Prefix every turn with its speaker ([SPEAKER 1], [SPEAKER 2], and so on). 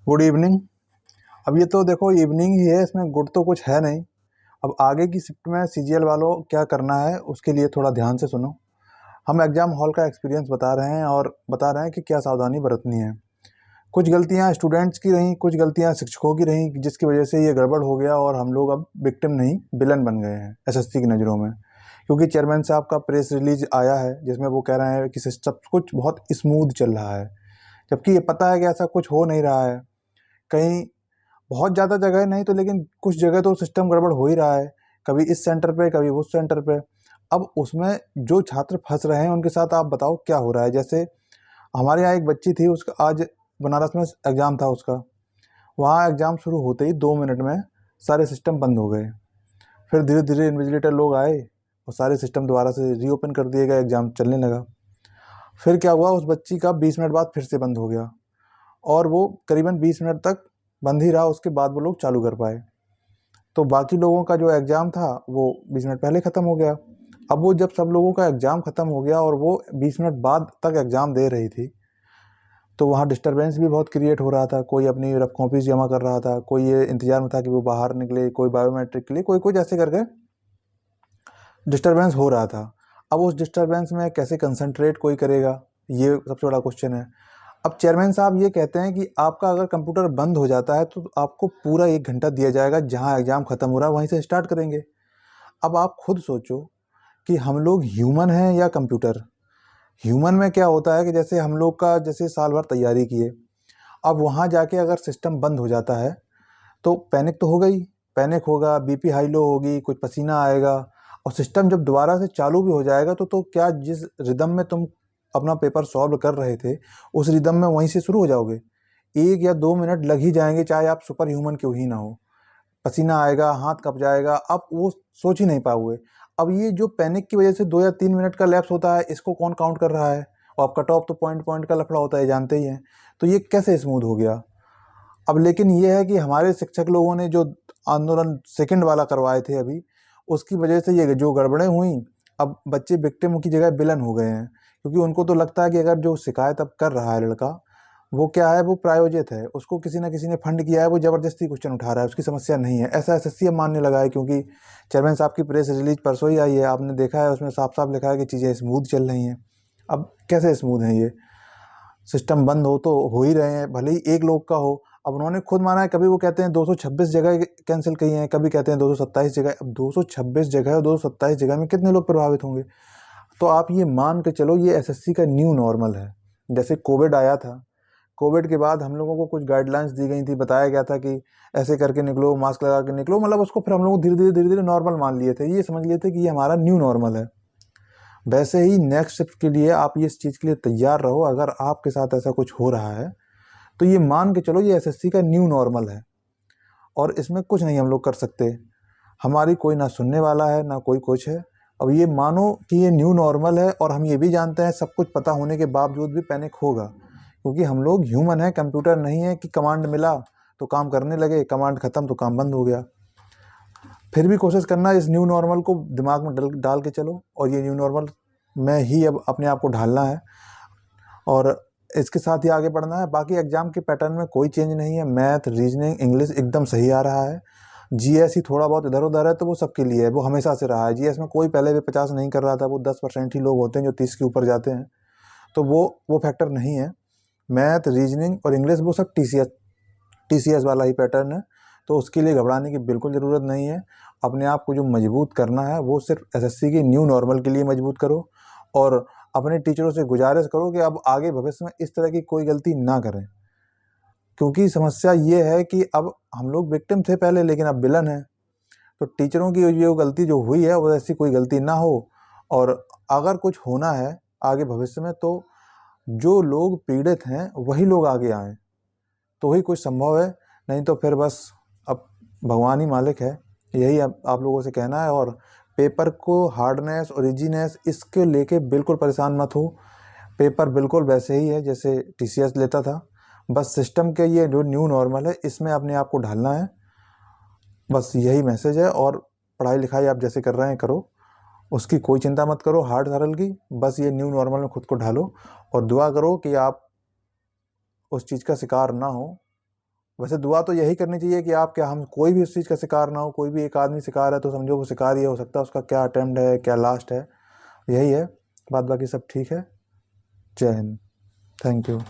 [SPEAKER 1] Good evening. अब ये तो देखो इवनिंग ही है, इसमें गुड तो कुछ है नहीं। अब आगे की शिफ्ट में सीजीएल वालों क्या करना है उसके लिए थोड़ा ध्यान से सुनो। हम एग्जाम हॉल का एक्सपीरियंस बता रहे हैं और बता रहे हैं कि क्या सावधानी बरतनी है। कुछ गलतियां स्टूडेंट्स की रहीं, कुछ गलतियां शिक्षकों की रहीं, जिसकी वजह से ये गड़बड़ हो गया और हम लोग अब विक्टिम नहीं विलन बन गए हैं एसएससी की नज़रों में। क्योंकि चेयरमैन साहब का प्रेस रिलीज आया है जिसमें वो कह रहे हैं कि सब कुछ बहुत स्मूथ चल रहा है, जबकि ये पता है कि ऐसा कुछ हो नहीं रहा है। कहीं बहुत ज़्यादा जगह नहीं तो लेकिन कुछ जगह तो सिस्टम गड़बड़ हो ही रहा है, कभी इस सेंटर पे कभी उस सेंटर पे। अब उसमें जो छात्र फंस रहे हैं उनके साथ आप बताओ क्या हो रहा है। जैसे हमारे यहाँ एक बच्ची थी, उसका आज बनारस में एग्ज़ाम था उसका। वहाँ एग्ज़ाम शुरू होते ही 2 मिनट में सारे सिस्टम बंद हो गए। फिर धीरे धीरे इन्विजिलेटर लोग आए और सारे सिस्टम दोबारा से रीओपन कर दिए गए, एग्ज़ाम चलने लगा। फिर क्या हुआ, उस बच्ची का 20 मिनट बाद फिर से बंद हो गया और वो करीबन 20 मिनट तक बंद ही रहा, उसके बाद वो लोग चालू कर पाए। तो बाकी लोगों का जो एग्ज़ाम था वो 20 मिनट पहले ख़त्म हो गया। अब वो जब सब लोगों का एग्ज़ाम ख़त्म हो गया और वो 20 मिनट बाद तक एग्ज़ाम दे रही थी, तो वहाँ डिस्टरबेंस भी बहुत क्रिएट हो रहा था। कोई अपनी रफ कॉपीज़ जमा कर रहा था, कोई ये इंतज़ार में था कि वो बाहर निकले, कोई बायोमेट्रिक के लिए, कोई कुछ ऐसे करके डिस्टरबेंस हो रहा था। अब उस डिस्टरबेंस में कैसे कंसंट्रेट कोई करेगा, ये सबसे बड़ा क्वेश्चन है। अब चेयरमैन साहब ये कहते हैं कि आपका अगर कंप्यूटर बंद हो जाता है तो आपको पूरा 1 घंटा दिया जाएगा, जहाँ एग्ज़ाम ख़त्म हो रहा है वहीं से स्टार्ट करेंगे। अब आप खुद सोचो कि हम लोग ह्यूमन हैं या कंप्यूटर। ह्यूमन में क्या होता है कि जैसे हम लोग का जैसे साल भर तैयारी किए, अब वहाँ जाके अगर सिस्टम बंद हो जाता है तो पैनिक तो होगा ही। पैनिक होगा, बीपी हाई लो होगी, कुछ पसीना आएगा। और सिस्टम जब दोबारा से चालू भी हो जाएगा तो क्या जिस रिदम में तुम अपना पेपर सॉल्व कर रहे थे उस रिदम में वहीं से शुरू हो जाओगे? 1 या 2 मिनट लग ही जाएंगे, चाहे आप सुपर ह्यूमन क्यों ही ना हो। पसीना आएगा, हाथ कँप जाएगा, आप वो सोच ही नहीं पाओगे। अब ये जो पैनिक की वजह से 2 या 3 मिनट का लैप्स होता है, इसको कौन काउंट कर रहा है? और अब कट ऑफ तो पॉइंट पॉइंट का लफड़ा होता है, जानते ही हैं। तो ये कैसे स्मूथ हो गया? अब लेकिन ये है कि हमारे शिक्षक लोगों ने जो आंदोलन सेकंड वाला करवाए थे अभी, उसकी वजह से ये जो गड़बड़ें हुई, अब बच्चे विक्टिम की जगह विलन हो गए हैं। क्योंकि उनको तो लगता है कि अगर जो शिकायत अब कर रहा है लड़का, वो क्या है, वो प्रायोजित है, उसको किसी न किसी ने फंड किया है, वो ज़बरदस्ती क्वेश्चन उठा रहा है, उसकी समस्या नहीं है, ऐसा एसएससी अब मानने लगा है। क्योंकि चेयरमैन साहब की प्रेस रिलीज परसों ही आई है, आपने देखा है, उसमें साफ साफ लिखा है कि चीज़ें स्मूथ चल रही हैं। अब कैसे स्मूथ हैं ये? सिस्टम बंद हो तो हो ही रहे हैं, भले ही एक लोग का हो। अब उन्होंने खुद माना है, कभी वो कहते हैं 226 जगह कैंसिल की हैं, कभी कहते हैं 227 जगह। अब 226 जगह और 227 जगह में कितने लोग प्रभावित होंगे? तो आप ये मान के चलो ये एसएससी का न्यू नॉर्मल है। जैसे कोविड आया था, कोविड के बाद हम लोगों को कुछ गाइडलाइंस दी गई थी, बताया गया था कि ऐसे करके निकलो, मास्क लगा के निकलो, मतलब उसको फिर हम लोग धीरे धीरे नॉर्मल मान लिए थे, ये समझ लिए थे कि ये हमारा न्यू नॉर्मल है। वैसे ही नेक्स्ट शिफ्ट के लिए आप ये इस चीज़ के लिए तैयार रहो। अगर आपके साथ ऐसा कुछ हो रहा है तो ये मान के चलो ये एसएससी का न्यू नॉर्मल है और इसमें कुछ नहीं हम लोग कर सकते। हमारी कोई ना सुनने वाला है ना कोई कुछ है। अब ये मानो कि ये न्यू नॉर्मल है और हम ये भी जानते हैं सब कुछ पता होने के बावजूद भी पैनिक होगा, क्योंकि हम लोग ह्यूमन हैं, कंप्यूटर नहीं है कि कमांड मिला तो काम करने लगे, कमांड ख़त्म तो काम बंद हो गया। फिर भी कोशिश करना इस न्यू नॉर्मल को दिमाग में डाल के चलो और ये न्यू नॉर्मल में ही अब अपने आप को ढालना है और इसके साथ ही आगे बढ़ना है। बाकी एग्जाम के पैटर्न में कोई चेंज नहीं है। मैथ, रीजनिंग, इंग्लिश एकदम सही आ रहा है। जीएस ही थोड़ा बहुत इधर उधर है तो वो सबके लिए है, वो हमेशा से रहा है। जीएस में कोई पहले भी 50 नहीं कर रहा था, वो 10% ही लोग होते हैं जो 30 के ऊपर जाते हैं, तो वो फैक्टर नहीं है। मैथ, रीजनिंग और इंग्लिश वो सब टीसीएस वाला ही पैटर्न है, तो उसके लिए घबराने की बिल्कुल ज़रूरत नहीं है। अपने आप को जो मजबूत करना है वो सिर्फ एसएससी के न्यू नॉर्मल के लिए मजबूत करो और अपने टीचरों से गुजारिश करो कि अब आगे भविष्य में इस तरह की कोई गलती ना करें। क्योंकि समस्या ये है कि अब हम लोग विक्टिम थे पहले, लेकिन अब विलन है। तो टीचरों की ये गलती जो हुई है वो ऐसी कोई गलती ना हो। और अगर कुछ होना है आगे भविष्य में तो जो लोग पीड़ित हैं वही लोग आगे आएँ, तो ही कुछ संभव है। नहीं तो फिर बस अब भगवान ही मालिक है, यही आप लोगों से कहना है। और पेपर को हार्डनेस और इजीनेस इसके लेके बिल्कुल परेशान मत हो। पेपर बिल्कुल वैसे ही है जैसे टीसीएस लेता था। बस सिस्टम के ये जो न्यू नॉर्मल है इसमें अपने आप को ढालना है, बस यही मैसेज है। और पढ़ाई लिखाई आप जैसे कर रहे हैं करो, उसकी कोई चिंता मत करो हार्ड सरल की, बस ये न्यू नॉर्मल में खुद को ढालो और दुआ करो कि आप उस चीज़ का शिकार ना हो वैसे दुआ तो यही करनी चाहिए कि आप क्या हम कोई भी उस चीज़ का शिकार ना हो। कोई भी एक आदमी शिकार है तो समझो वो शिकार ही हो सकता है, उसका क्या अटेम्प्ट है क्या लास्ट है, यही है बात। बाकी सब ठीक है। जय हिंद। Thank you.